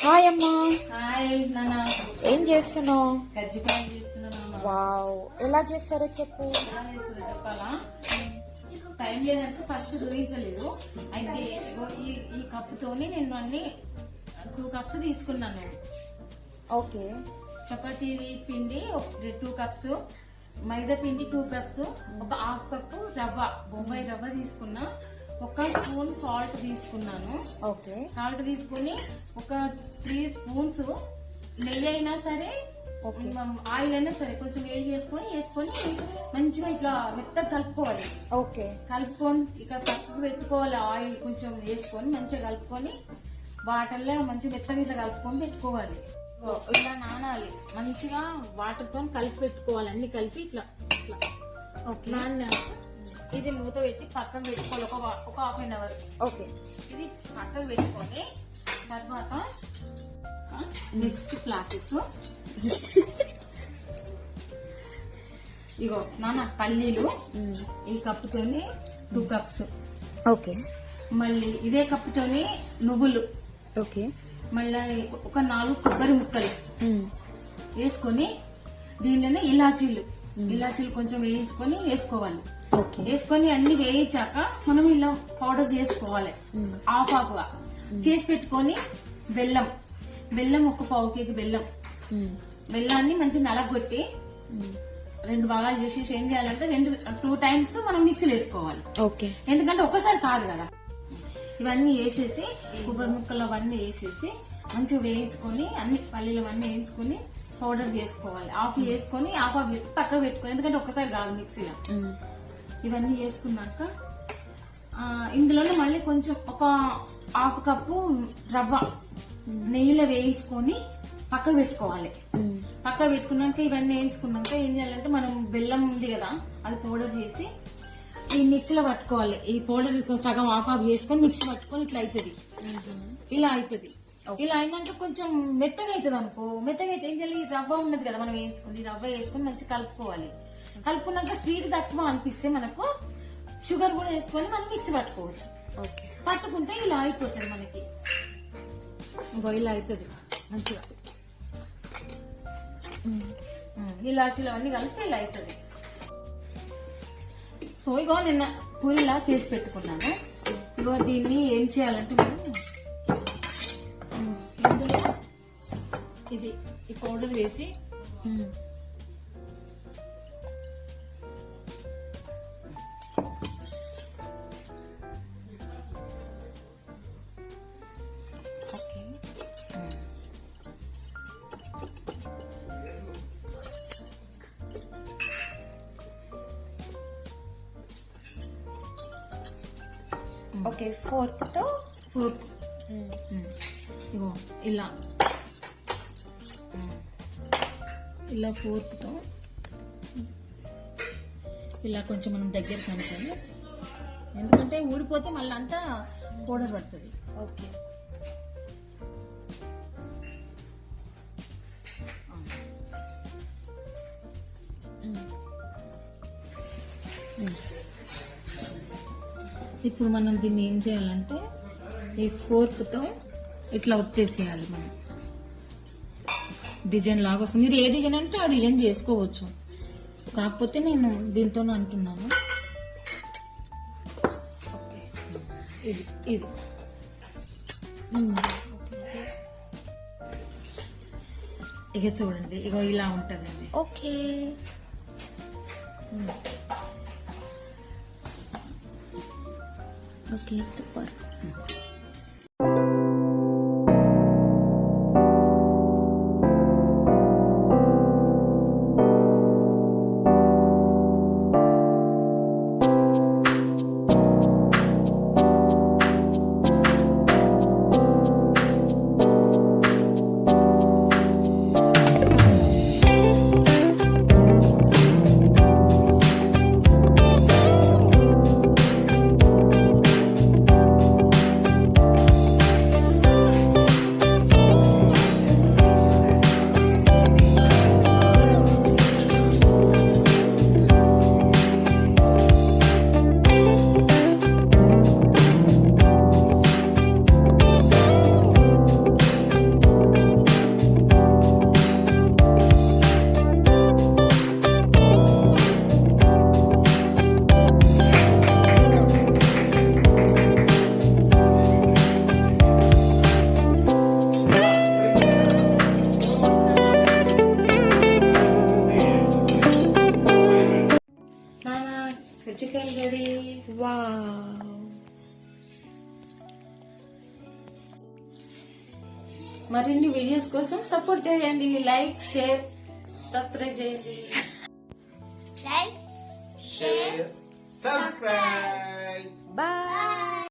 Hi అమ్మా. Hi నాన్న. ఏం చేస్తున్నావు? కజ్జికాయ చేస్తున్నాను. వావ్, ఎలా చేస్తారో చెప్పు. ఎలా చేస్తారో చెప్పాలా? టైం లేదంటే ఫస్ట్ చూపించలేదు. అయితే ఈ కప్పుతోని నేను అన్ని 2 కప్స్ తీసుకున్నాను. ఓకే. చపాతీ పిండి 2 కప్స్, మైదా పిండి 2 కప్స్, ఒక హాఫ్ కప్పు రవ్వ, బొంబాయి రవ్వ తీసుకున్నా, 1 స్పూన్ సాల్ట్ తీసుకున్నాను. ఓకే. సాల్ట్ తీసుకుని ఒక 3 స్పూన్స్ నెయ్యి అయినా సరే ఆయిల్ అయినా సరే కొంచెం వేసుకొని మంచిగా ఇట్లా మెత్తగా కలుపుకోవాలి. ఓకే. కలుపుకొని ఇక్కడ పక్కకు పెట్టుకోవాలి. ఆయిల్ కొంచెం వేసుకొని మంచిగా కలుపుకొని వాటర్లో మంచిగా మెత్తగా ఇట్లా కలుపుకొని పెట్టుకోవాలి. ఇలా నానాలి మంచిగా, వాటర్ తో కలిపి పెట్టుకోవాలి. అన్ని కలిపి ఇట్లా ఇట్లా నాన్న. ఇది మూత పెట్టి పక్కన పెట్టుకోవాలి ఒక హాఫ్ అన్ అవర్. ఓకే. ఇది పక్కన పెట్టుకొని తర్వాత నెక్స్ట్ క్లాసెస్ ఇగో నాన్న పల్లీలు ఈ కప్పుతోని 2 కప్స్. ఓకే. మళ్ళీ ఇదే కప్పుతోని నువ్వులు. ఓకే. మళ్ళీ ఒక 4 కొబ్బరి ముక్కలు వేసుకొని దీనిలోనే ఇలాచీలు కొంచెం వేయించుకొని వేసుకోవాలి. వేసుకొని అన్ని వేయించాక మనం ఇలా పౌడర్ చేసుకోవాలి. ఆఫ్గా చేసి పెట్టుకొని బెల్లం ఒక 1/2 కేజీ బెల్లాన్ని మంచిగా నలగొట్టి 2 భాగాలు చేసి ఏం చేయాలంటే 2 టైమ్స్ మనం మిక్సీలో వేసుకోవాలి. ఓకే. ఎందుకంటే ఒక్కసారి కాదు కదా. ఇవన్నీ వేసేసి కొబ్బరి ముక్కలు అవన్నీ వేసేసి మంచిగా వేయించుకొని అన్ని పల్లీలు అవన్నీ వేయించుకొని పౌడర్ చేసుకోవాలి. ఆఫ్ వేసుకొని వేసి పక్కకు పెట్టుకోవాలి. ఎందుకంటే ఒక్కసారి కాదు మిక్సీలో. ఇవన్నీ వేసుకున్నాక ఇందులోనే మళ్ళీ కొంచెం ఒక 1/2 కప్పు రవ్వ నెయ్యిలో వేయించుకొని పక్కకు పెట్టుకోవాలి. పక్కకు పెట్టుకున్నాక ఇవన్నీ వేయించుకున్నాక ఏం చేయాలంటే మనం బెల్లం ఉంది కదా, అది పౌడర్ చేసి ఈ మిక్సీలో పట్టుకోవాలి. ఈ పౌడర్ సగం ఆఫ్ చేసుకొని మిక్సీ పట్టుకొని ఇట్లా అవుతుంది. ఇలా అవుతుంది. ఇలా అయినాక కొంచెం మెత్తగా అవుతుంది అనుకో. మెత్తగా అయితే ఏం చేయాలి, రవ్వ ఉన్నది కదా మనం వేయించుకుంది, రవ్వ వేసుకొని మంచిగా కలుపుకోవాలి. కలుపుకున్నాక స్వీట్ తక్కువ అనిపిస్తే మనకు షుగర్ కూడా వేసుకొని మనం మిక్సీ పట్టుకోవచ్చు. పట్టుకుంటే ఇలా అయిపోతుంది మనకి. ఇంకో ఇలా అవుతుంది మంచిగా. ఇలాచీలు అవన్నీ కలిసి ఇలా అవుతుంది. సో ఇగో నిన్న పూరిలా చేసి పెట్టుకున్నాను. ఇగో దీన్ని ఏం చేయాలంటే మనం ఇందులో ఈ పౌడర్ వేసి ఓకే. ఫోర్క్ ఇగో ఇలా ఫోర్క్ తో ఇలా కొంచెం మనం దగ్గర కనుకోవాలి. ఎందుకంటే ఊడిపోతే మళ్ళీ అంతా పౌడర్ పడుతుంది. ఓకే. ఇప్పుడు మనం దీన్ని ఏం చేయాలంటే ఈ ఫోర్క్ తో ఇట్లా ఒత్తేసేయాలి. మనం డిజైన్ లాగా వస్తుంది. మీరు ఏ డిజైన్ అంటే ఆ డిజైన్ చేసుకోవచ్చు. కాకపోతే నేను దీంతో అంటున్నాను. ఇది ఇక చూడండి, ఇగో ఇలా ఉంటదండి. ఓకే. Okay, super. వావ్. మరిన్ని వీడియోస్ కోసం సపోర్ట్ చేయండి. లైక్, షేర్, సబ్స్క్రైబ్ చేయండి. Like, share, subscribe. Bye.